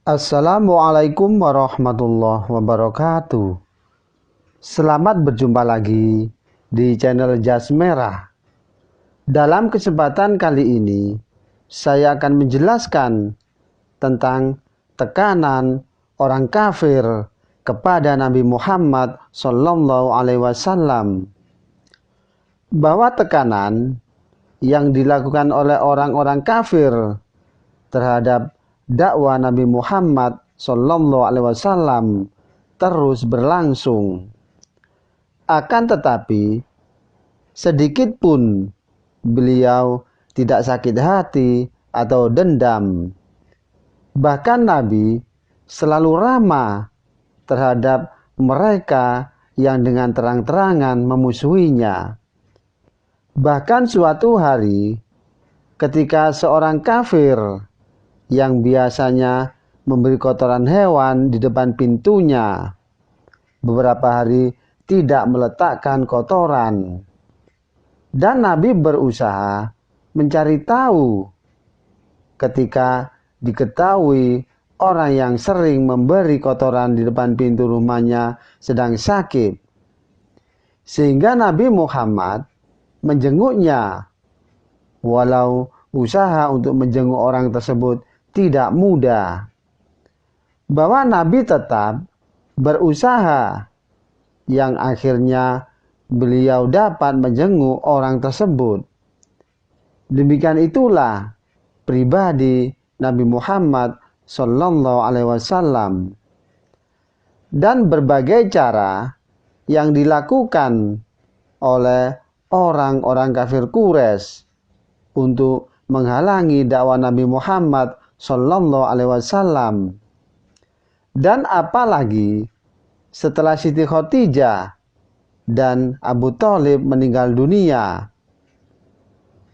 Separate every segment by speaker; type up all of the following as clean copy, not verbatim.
Speaker 1: Assalamualaikum warahmatullahi wabarakatuh. Selamat berjumpa lagi di channel Jas Merah. Dalam kesempatan kali ini, saya akan menjelaskan tentang tekanan orang kafir kepada Nabi Muhammad SAW, bahwa tekanan yang dilakukan oleh orang-orang kafir terhadap dakwah Nabi Muhammad SAW terus berlangsung. Akan tetapi, sedikit pun beliau tidak sakit hati atau dendam. Bahkan Nabi selalu ramah terhadap mereka yang dengan terang-terangan memusuhinya. Bahkan suatu hari, ketika seorang kafir yang biasanya memberi kotoran hewan di depan pintunya, beberapa hari tidak meletakkan kotoran. Dan Nabi berusaha mencari tahu. Ketika diketahui orang yang sering memberi kotoran di depan pintu rumahnya sedang sakit, sehingga Nabi Muhammad menjenguknya. Walau usaha untuk menjenguk orang tersebut tidak mudah, bahwa Nabi tetap berusaha, yang akhirnya beliau dapat menjenguk orang tersebut. Demikian itulah pribadi Nabi Muhammad SAW. Dan berbagai cara yang dilakukan oleh orang-orang kafir Quraisy untuk menghalangi dakwah Nabi Muhammad SAW. Dan apalagi setelah Siti Khadijah dan Abu Thalib meninggal dunia,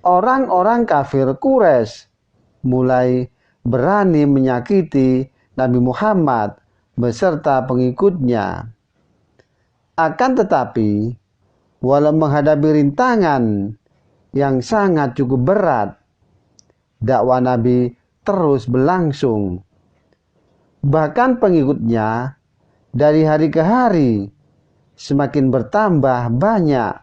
Speaker 1: orang-orang kafir Quraisy mulai berani menyakiti Nabi Muhammad beserta pengikutnya. Akan tetapi, walau menghadapi rintangan yang sangat cukup berat, dakwah Nabi terus berlangsung. Bahkan pengikutnya dari hari ke hari semakin bertambah banyak.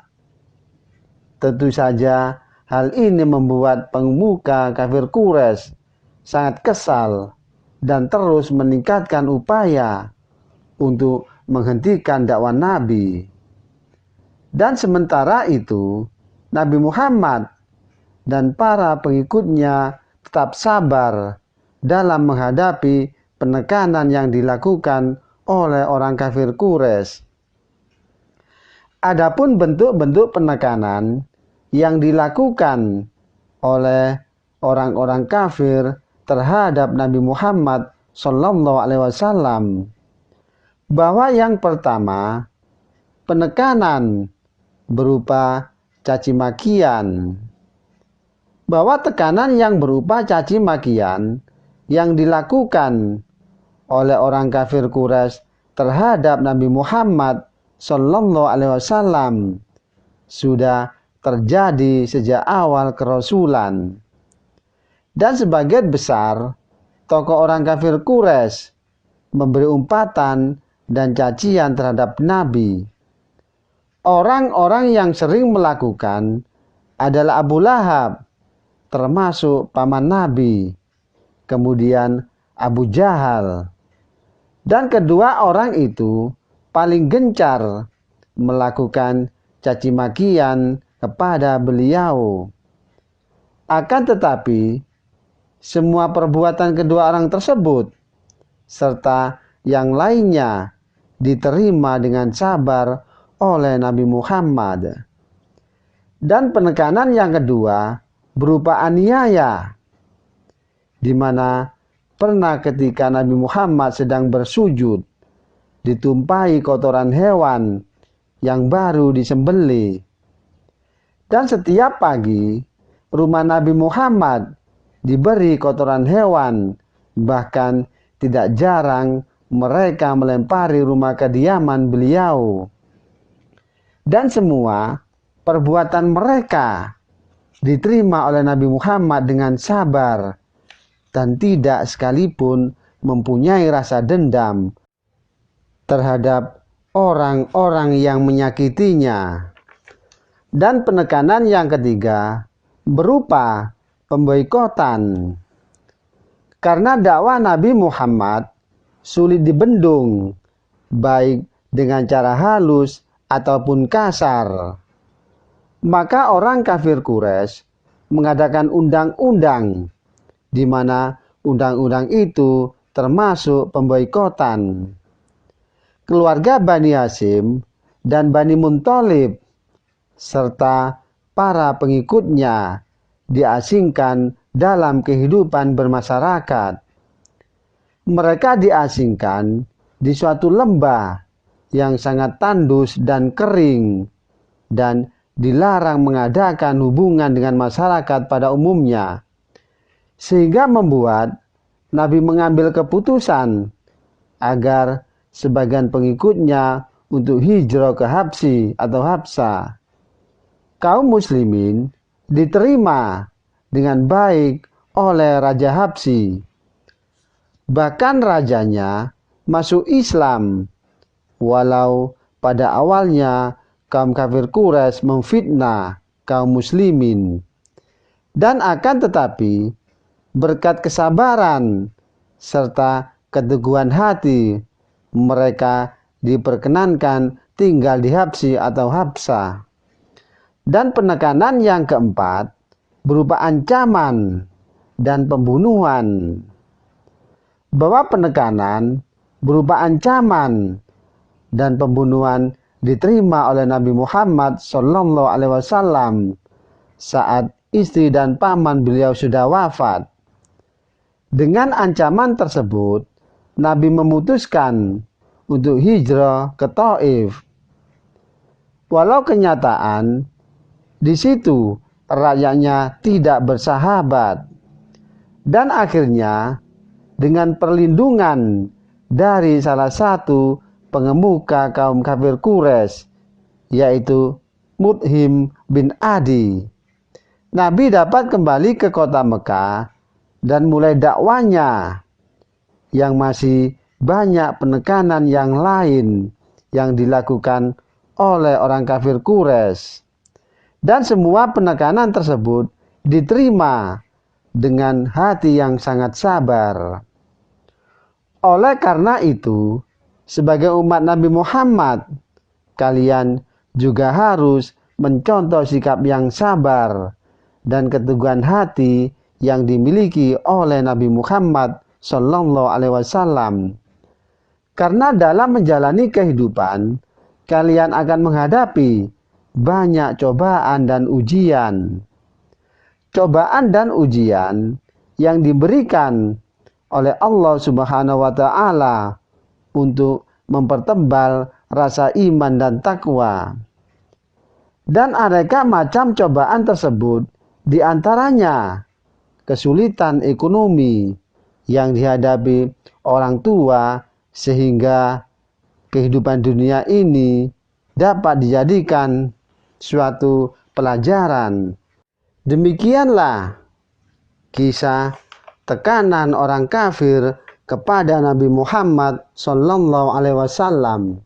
Speaker 1: Tentu saja hal ini membuat pemuka kafir Quraisy sangat kesal dan terus meningkatkan upaya untuk menghentikan dakwah Nabi. Dan sementara itu, Nabi Muhammad dan para pengikutnya tetap sabar dalam menghadapi penekanan yang dilakukan oleh orang kafir Quraisy. Adapun bentuk-bentuk penekanan yang dilakukan oleh orang-orang kafir terhadap Nabi Muhammad SAW, bahwa yang pertama, penekanan berupa caci makian. Bahwa tekanan yang berupa caci makian yang dilakukan oleh orang kafir Quraisy terhadap Nabi Muhammad SAW sudah terjadi sejak awal kerasulan. Dan sebagian besar tokoh orang kafir Quraisy memberi umpatan dan cacian terhadap Nabi. Orang-orang yang sering melakukan adalah Abu Lahab, termasuk paman Nabi, kemudian Abu Jahal. Dan kedua orang itu paling gencar melakukan caci makian kepada beliau. Akan tetapi, semua perbuatan kedua orang tersebut serta yang lainnya diterima dengan sabar oleh Nabi Muhammad. Dan penekanan yang kedua berupa aniaya, di mana pernah ketika Nabi Muhammad sedang bersujud, ditumpahi kotoran hewan yang baru disembelih. Dan setiap pagi rumah Nabi Muhammad diberi kotoran hewan, bahkan tidak jarang mereka melempari rumah kediaman beliau. Dan semua perbuatan mereka diterima oleh Nabi Muhammad dengan sabar dan tidak sekalipun mempunyai rasa dendam terhadap orang-orang yang menyakitinya. Dan penekanan yang ketiga berupa pemboikotan. Karena dakwah Nabi Muhammad sulit dibendung, baik dengan cara halus ataupun kasar. Maka orang kafir Quraisy mengadakan undang-undang, di mana undang-undang itu termasuk pemboikotan. Keluarga Bani Hashim dan Bani Muthalib serta para pengikutnya diasingkan dalam kehidupan bermasyarakat. Mereka diasingkan di suatu lembah yang sangat tandus dan kering, dan dilarang mengadakan hubungan dengan masyarakat pada umumnya, sehingga membuat Nabi mengambil keputusan agar sebagian pengikutnya untuk hijrah ke Habsyi atau Habsah. Kaum muslimin diterima dengan baik oleh Raja Habsyi. Bahkan rajanya masuk Islam, walau pada awalnya kaum kafir Quraisy memfitnah kaum muslimin. Dan akan tetapi berkat kesabaran serta keteguhan hati, mereka diperkenankan tinggal di Habsyi atau Habsah. Dan penekanan yang keempat berupa ancaman dan pembunuhan. Bahwa penekanan berupa ancaman dan pembunuhan diterima oleh Nabi Muhammad SAW saat istri dan paman beliau sudah wafat. Dengan ancaman tersebut, Nabi memutuskan untuk hijrah ke Taif. Walau kenyataan di situ rakyatnya tidak bersahabat, dan akhirnya dengan perlindungan dari salah satu pengemuka kaum kafir Quraisy, yaitu Mut'im bin Adi, Nabi dapat kembali ke kota Mekah dan mulai dakwanya, yang masih banyak penekanan yang lain yang dilakukan oleh orang kafir Quraisy. Dan semua penekanan tersebut diterima dengan hati yang sangat sabar. Oleh karena itu, sebagai umat Nabi Muhammad, kalian juga harus mencontoh sikap yang sabar dan keteguhan hati yang dimiliki oleh Nabi Muhammad SAW. Karena dalam menjalani kehidupan, kalian akan menghadapi banyak cobaan dan ujian. Cobaan dan ujian yang diberikan oleh Allah Subhanahu wa Ta'ala untuk mempertebal rasa iman dan takwa. Dan aneka macam cobaan tersebut diantaranya kesulitan ekonomi yang dihadapi orang tua, sehingga kehidupan dunia ini dapat dijadikan suatu pelajaran. Demikianlah kisah tekanan orang kafir kepada Nabi Muhammad SAW.